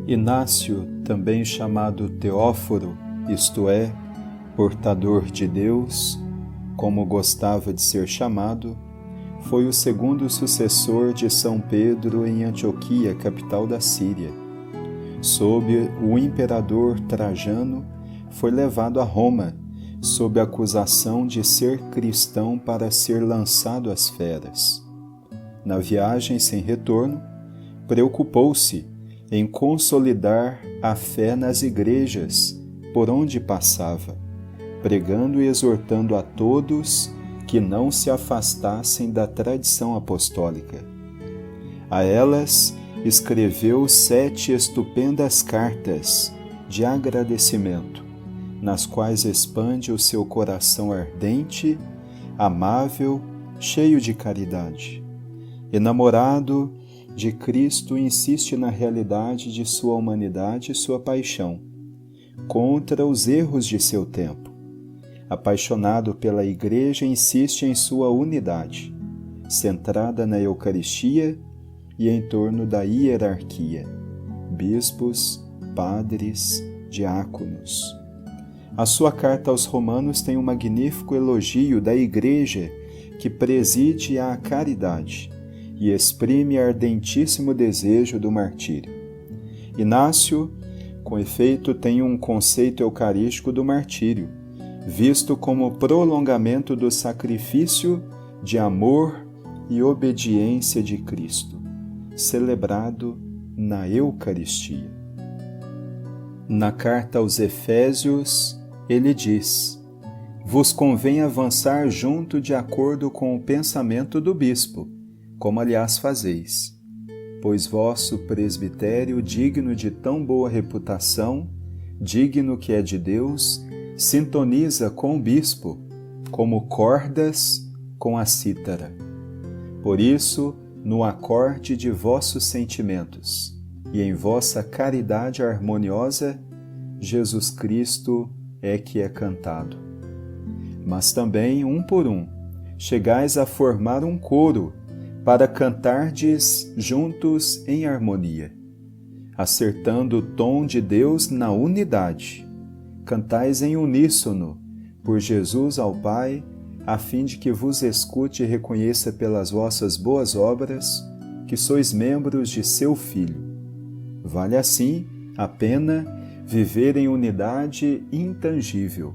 Inácio, também chamado Teóforo, isto é, portador de Deus, como gostava de ser chamado, foi o segundo sucessor de São Pedro em Antioquia, capital da Síria. Sob o imperador Trajano, foi levado a Roma, sob a acusação de ser cristão para ser lançado às feras. Na viagem sem retorno, preocupou-se em consolidar a fé nas igrejas por onde passava, pregando e exortando a todos que não se afastassem da tradição apostólica. A elas escreveu 7 estupendas cartas de agradecimento, nas quais expande o seu coração ardente, amável, cheio de caridade. Enamorado de Cristo, insiste na realidade de sua humanidade e sua paixão, contra os erros de seu tempo. Apaixonado pela Igreja, insiste em sua unidade, centrada na Eucaristia e em torno da hierarquia, bispos, padres, diáconos. A sua carta aos Romanos tem um magnífico elogio da Igreja que preside à caridade e exprime ardentíssimo desejo do martírio. Inácio, com efeito, tem um conceito eucarístico do martírio, visto como prolongamento do sacrifício de amor e obediência de Cristo, celebrado na Eucaristia. Na carta aos Efésios, ele diz: vos convém avançar junto de acordo com o pensamento do bispo, como aliás fazeis, pois vosso presbitério, digno de tão boa reputação, digno que é de Deus, sintoniza com o bispo, como cordas com a cítara. Por isso, no acorde de vossos sentimentos e em vossa caridade harmoniosa, Jesus Cristo é que é cantado. Mas também, um por um, chegais a formar um coro para cantardes juntos em harmonia, acertando o tom de Deus na unidade. Cantais em uníssono, por Jesus ao Pai, a fim de que vos escute e reconheça pelas vossas boas obras que sois membros de seu Filho. Vale assim a pena viver em unidade intangível,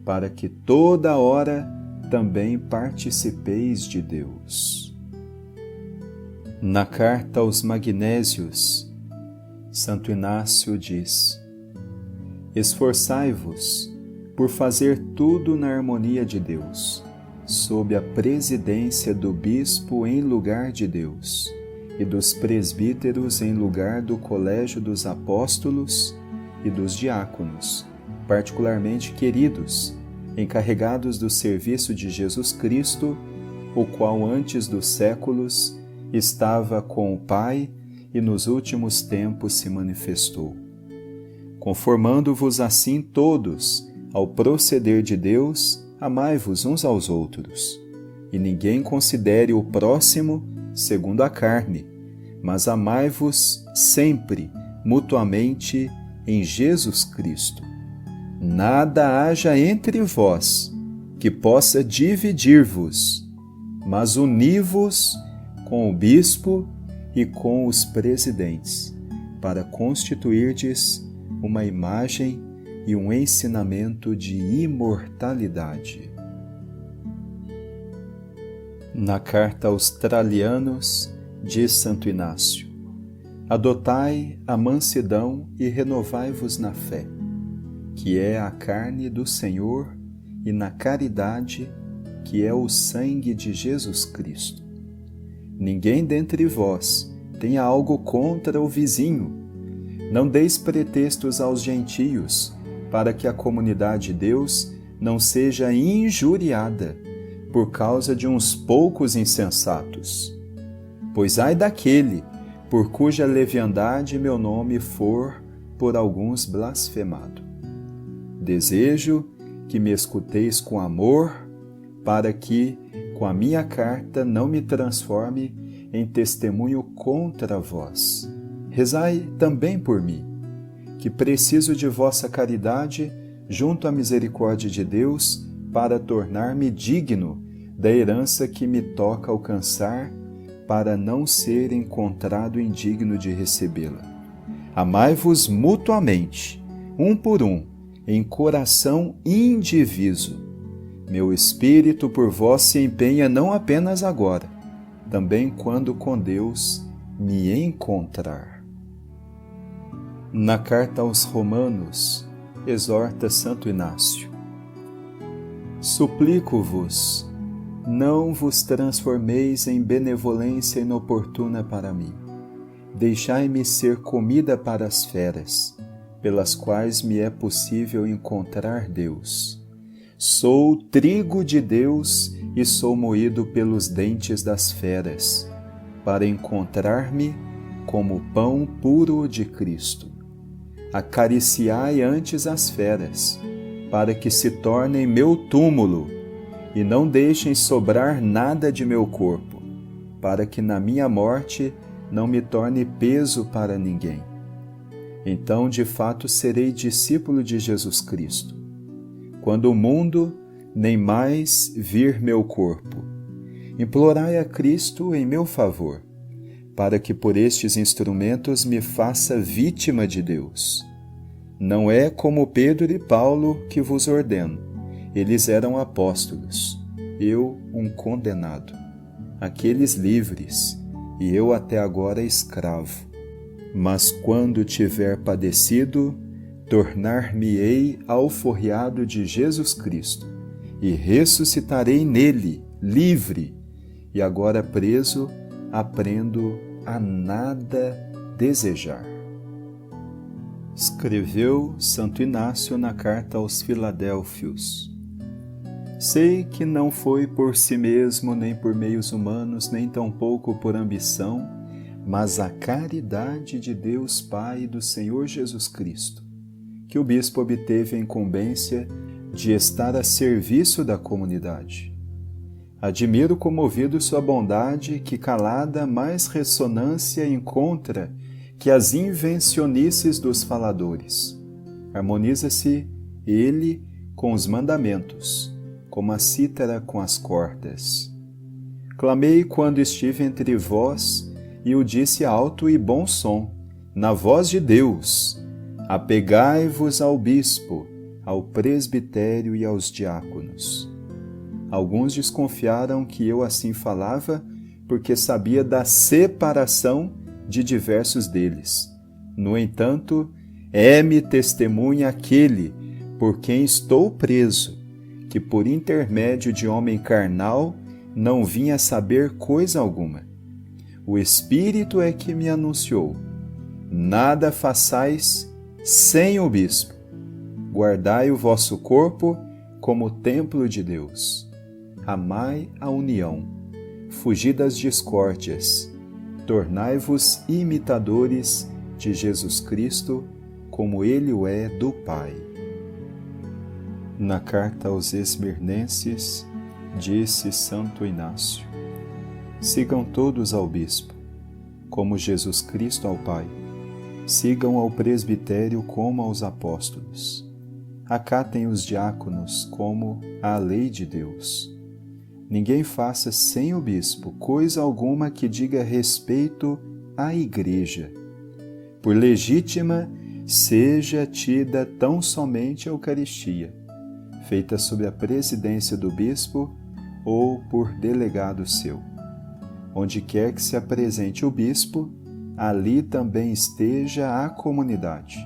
para que toda hora também participeis de Deus. Na carta aos Magnésios, Santo Inácio diz: esforçai-vos por fazer tudo na harmonia de Deus, sob a presidência do bispo em lugar de Deus, e dos presbíteros em lugar do colégio dos apóstolos e dos diáconos, particularmente queridos, encarregados do serviço de Jesus Cristo, o qual antes dos séculos estava com o Pai e nos últimos tempos se manifestou. Conformando-vos assim todos ao proceder de Deus, amai-vos uns aos outros, e ninguém considere o próximo segundo a carne, mas amai-vos sempre, mutuamente, em Jesus Cristo. Nada haja entre vós que possa dividir-vos, mas uni-vos com o bispo e com os presidentes, para constituirdes uma imagem e um ensinamento de imortalidade. Na carta aos Tralianos, diz Santo Inácio: adotai a mansidão e renovai-vos na fé, que é a carne do Senhor, e na caridade, que é o sangue de Jesus Cristo. Ninguém dentre vós tenha algo contra o vizinho. Não deis pretextos aos gentios, para que a comunidade de Deus não seja injuriada por causa de uns poucos insensatos. Pois ai daquele por cuja leviandade meu nome for por alguns blasfemado. Desejo que me escuteis com amor, para que, com a minha carta, não me transforme em testemunho contra vós, rezai também por mim, que preciso de vossa caridade junto à misericórdia de Deus para tornar-me digno da herança que me toca alcançar, para não ser encontrado indigno de recebê-la. Amai-vos mutuamente, um por um, em coração indiviso. Meu espírito por vós se empenha não apenas agora, também quando com Deus me encontrar. Na carta aos Romanos, exorta Santo Inácio: Suplico-vos, não vos transformeis em benevolência inoportuna para mim. Deixai-me ser comida para as feras, pelas quais me é possível encontrar Deus. Sou trigo de Deus e sou moído pelos dentes das feras, para encontrar-me como pão puro de Cristo. Acariciai antes as feras, para que se tornem meu túmulo, e não deixem sobrar nada de meu corpo, para que na minha morte não me torne peso para ninguém. Então, de fato, serei discípulo de Jesus Cristo, quando o mundo nem mais vir meu corpo. Implorai a Cristo em meu favor, para que por estes instrumentos me faça vítima de Deus. Não é como Pedro e Paulo que vos ordeno. Eles eram apóstolos, eu um condenado. Aqueles livres, e eu até agora escravo. Mas quando tiver padecido, tornar-me-ei alforriado de Jesus Cristo, e ressuscitarei nele, livre, e agora preso, aprendo a nada desejar. Escreveu Santo Inácio na carta aos Filadélfios. Sei que não foi por si mesmo, nem por meios humanos, nem tampouco por ambição, mas a caridade de Deus Pai e do Senhor Jesus Cristo, que o bispo obteve a incumbência de estar a serviço da comunidade. Admiro comovido sua bondade, que calada mais ressonância encontra que as invencionices dos faladores. Harmoniza-se ele com os mandamentos, como a cítara com as cordas. Clamei quando estive entre vós, e o disse alto e bom som, na voz de Deus: apegai-vos ao bispo, ao presbitério e aos diáconos. Alguns desconfiaram que eu assim falava, porque sabia da separação de diversos deles. No entanto, é-me testemunha aquele por quem estou preso, que por intermédio de homem carnal não vim a saber coisa alguma. O Espírito é que me anunciou: nada façais sem o bispo. Guardai o vosso corpo como templo de Deus. Amai a união. Fugi das discórdias. Tornai-vos imitadores de Jesus Cristo, como ele o é do Pai. Na carta aos Esmirnenses, disse Santo Inácio: sigam todos ao bispo, como Jesus Cristo ao Pai. Sigam ao presbitério como aos apóstolos. Acatem os diáconos como a lei de Deus. Ninguém faça sem o bispo coisa alguma que diga respeito à Igreja. Por legítima seja tida tão somente a Eucaristia, feita sob a presidência do bispo ou por delegado seu. Onde quer que se apresente o bispo, ali também esteja a comunidade.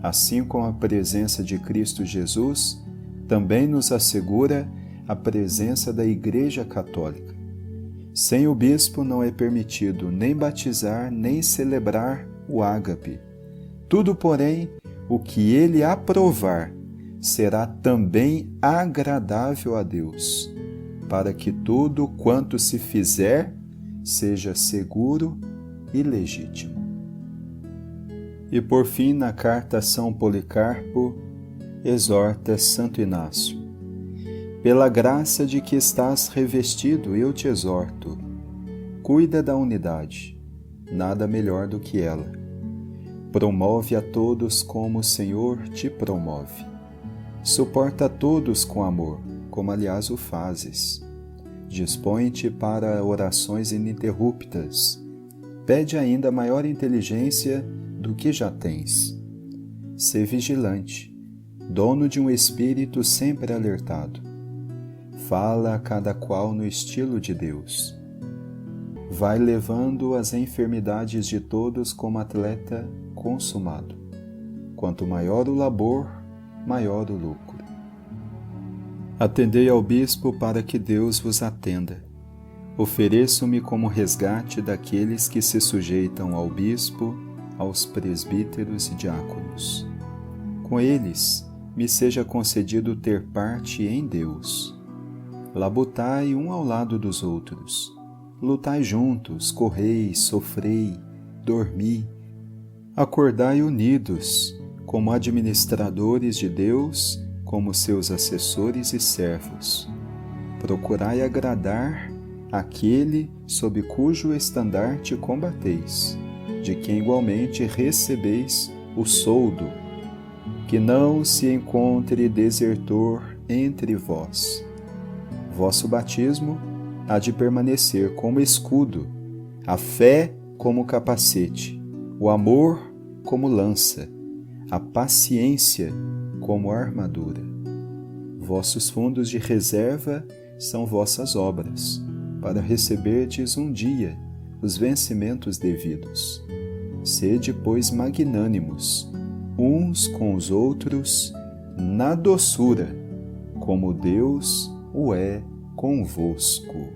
Assim como a presença de Cristo Jesus também nos assegura a presença da Igreja Católica. Sem o bispo não é permitido nem batizar, nem celebrar o ágape. Tudo, porém, o que ele aprovar será também agradável a Deus, para que tudo quanto se fizer seja seguro e legítimo. E por fim, na carta a São Policarpo, exorta Santo Inácio: pela graça de que estás revestido, eu te exorto, cuida da unidade, nada melhor do que ela. Promove a todos como o Senhor te promove. Suporta a todos com amor, como aliás o fazes. Dispõe-te para orações ininterruptas. Pede ainda maior inteligência do que já tens. Sê vigilante, dono de um espírito sempre alertado. Fala a cada qual no estilo de Deus. Vai levando as enfermidades de todos como atleta consumado. Quanto maior o labor, maior o lucro. Atendei ao bispo para que Deus vos atenda. Ofereço-me como resgate daqueles que se sujeitam ao bispo, aos presbíteros e diáconos. Com eles, me seja concedido ter parte em Deus. Labutai um ao lado dos outros. Lutai juntos, correi, sofrei, dormi. Acordai unidos, como administradores de Deus, como seus assessores e servos. Procurai agradar aquele sob cujo estandarte combateis, de quem igualmente recebeis o soldo. Que não se encontre desertor entre vós. Vosso batismo há de permanecer como escudo, a fé como capacete, o amor como lança, a paciência como armadura. Vossos fundos de reserva são vossas obras, para receberdes um dia os vencimentos devidos. Sede, pois, magnânimos, uns com os outros, na doçura, como Deus o é convosco.